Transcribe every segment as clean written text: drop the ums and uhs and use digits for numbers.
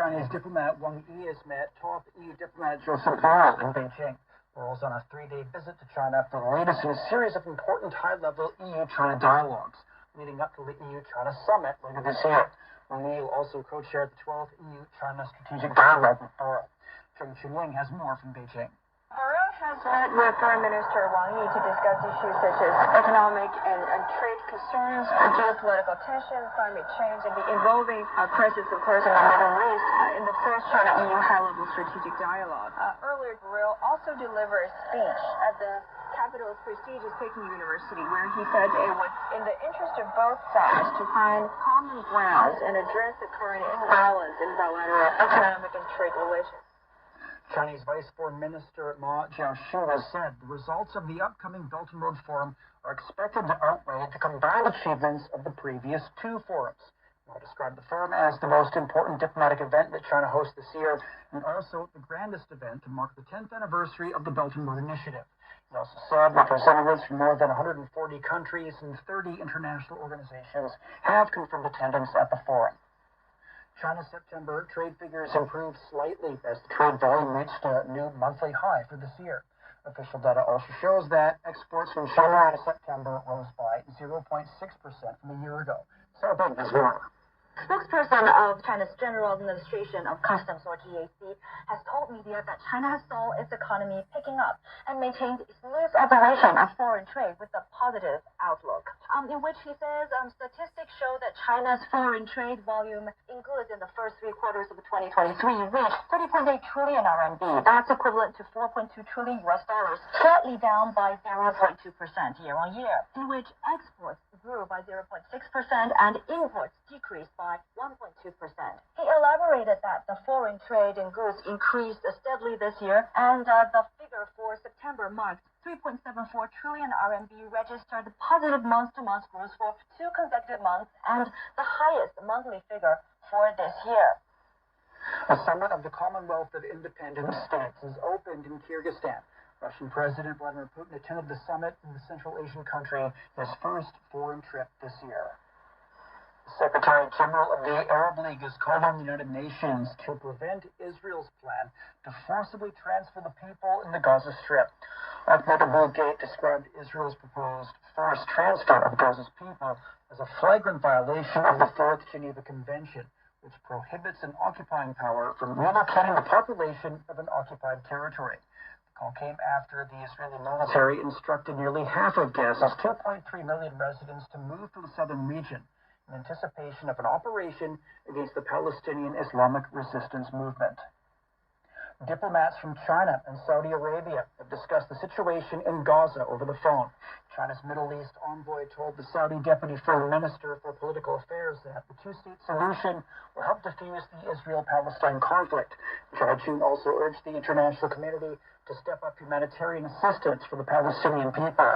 Chinese diplomat Wang Yi has met top EU diplomat Joseph Borrell in Beijing. Borrell's on a 3-day visit to China for the latest in a series of important high-level EU-China dialogues leading up to the EU-China summit later this year. Wang Yi will also co-chair the 12th EU-China Strategic Dialogue with Borrell. Zheng Chunying has more from Beijing. Borrell has met with Foreign Minister Wang Yi to discuss issues such as economic and trade concerns, geopolitical tensions, climate change, and the evolving crisis, of course, in the Middle East in the first China-EU high-level strategic dialogue. Earlier, Borrell also delivered a speech at the capital's prestigious Tecsun University, where he said it was in the interest of both sides to find common grounds and address the current imbalance in bilateral economic and trade relations. Chinese Vice Foreign Minister Ma Jiaxu has said the results of the upcoming Belt and Road Forum are expected to outweigh the combined achievements of the previous two forums. Ma described the forum as the most important diplomatic event that China hosts this year and also the grandest event to mark the 10th anniversary of the Belt and Road Initiative. He also said representatives from more than 140 countries and 30 international organizations have confirmed attendance at the forum. China's September trade figures improved slightly as the trade volume reached a new monthly high for this year. Official data also shows that exports from China in September rose by 0.6% from a year ago. So big as well. Spokesperson of China's General Administration of Customs, or GAC, has told media that China has saw its economy picking up and maintained its smooth operation of foreign trade with a positive outlook. In which he says statistics show that China's foreign trade volume in goods in the first 3 quarters of 2023 reached 30.8 trillion RMB. That's equivalent to $4.2 trillion, slightly down by 0.2% year on year, in which exports grew by 0.6% and imports decreased by 1.2%. He elaborated that the foreign trade in goods increased steadily this year, and the figure for September marked 3.74 trillion RMB, registered positive month-to-month growth for 2 consecutive months and the highest monthly figure for this year. A summit of the Commonwealth of Independent States is opened in Kyrgyzstan. Russian President Vladimir Putin attended the summit in the Central Asian country, his first foreign trip this year. The Secretary General of the Arab League has called on the United Nations to prevent Israel's plan to forcibly transfer the people in the Gaza Strip. Ahmed Abul-Gate described Israel's proposed forced transfer of Gaza's people as a flagrant violation of the Fourth Geneva Convention, which prohibits an occupying power from relocating the population of an occupied territory. The call came after the Israeli military instructed nearly half of Gaza's 2.3 million residents to move to the southern region in anticipation of an operation against the Palestinian Islamic Resistance Movement. Diplomats from China and Saudi Arabia have discussed the situation in Gaza over the phone. China's Middle East envoy told the Saudi Deputy Foreign Minister for Political Affairs that the two-state solution will help defuse the Israel-Palestine conflict. Tecsun also urged the international community to step up humanitarian assistance for the Palestinian people.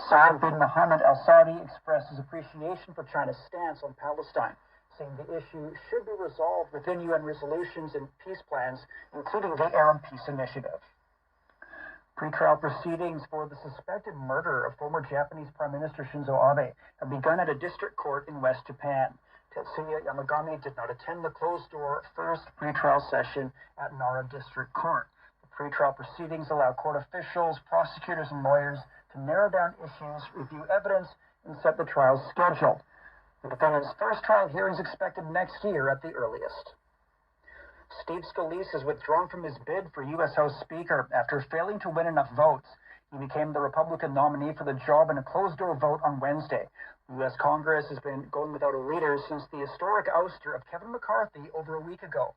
Saud bin Mohammed Al Saudi expressed his appreciation for China's stance on Palestine, saying the issue should be resolved within UN resolutions and peace plans, including the Arab Peace Initiative. Pre-trial proceedings for the suspected murder of former Japanese Prime Minister Shinzo Abe have begun at a district court in West Japan. Tetsuya Yamagami did not attend the closed-door first pre-trial session at Nara District Court. The pre-trial proceedings allow court officials, prosecutors, and lawyers to narrow down issues, review evidence, and set the trial's schedule. The defendant's first trial hearing is expected next year at the earliest. Steve Scalise has withdrawn from his bid for U.S. House Speaker after failing to win enough votes. He became the Republican nominee for the job in a closed-door vote on Wednesday. The U.S. Congress has been going without a leader since the historic ouster of Kevin McCarthy over a week ago.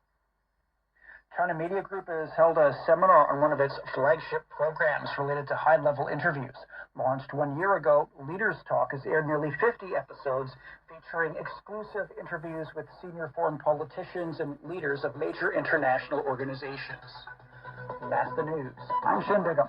China Media Group has held a seminar on one of its flagship programs related to high-level interviews. Launched 1 year ago, Leaders Talk has aired nearly 50 episodes featuring exclusive interviews with senior foreign politicians and leaders of major international organizations. That's the news. I'm Shin Bigham.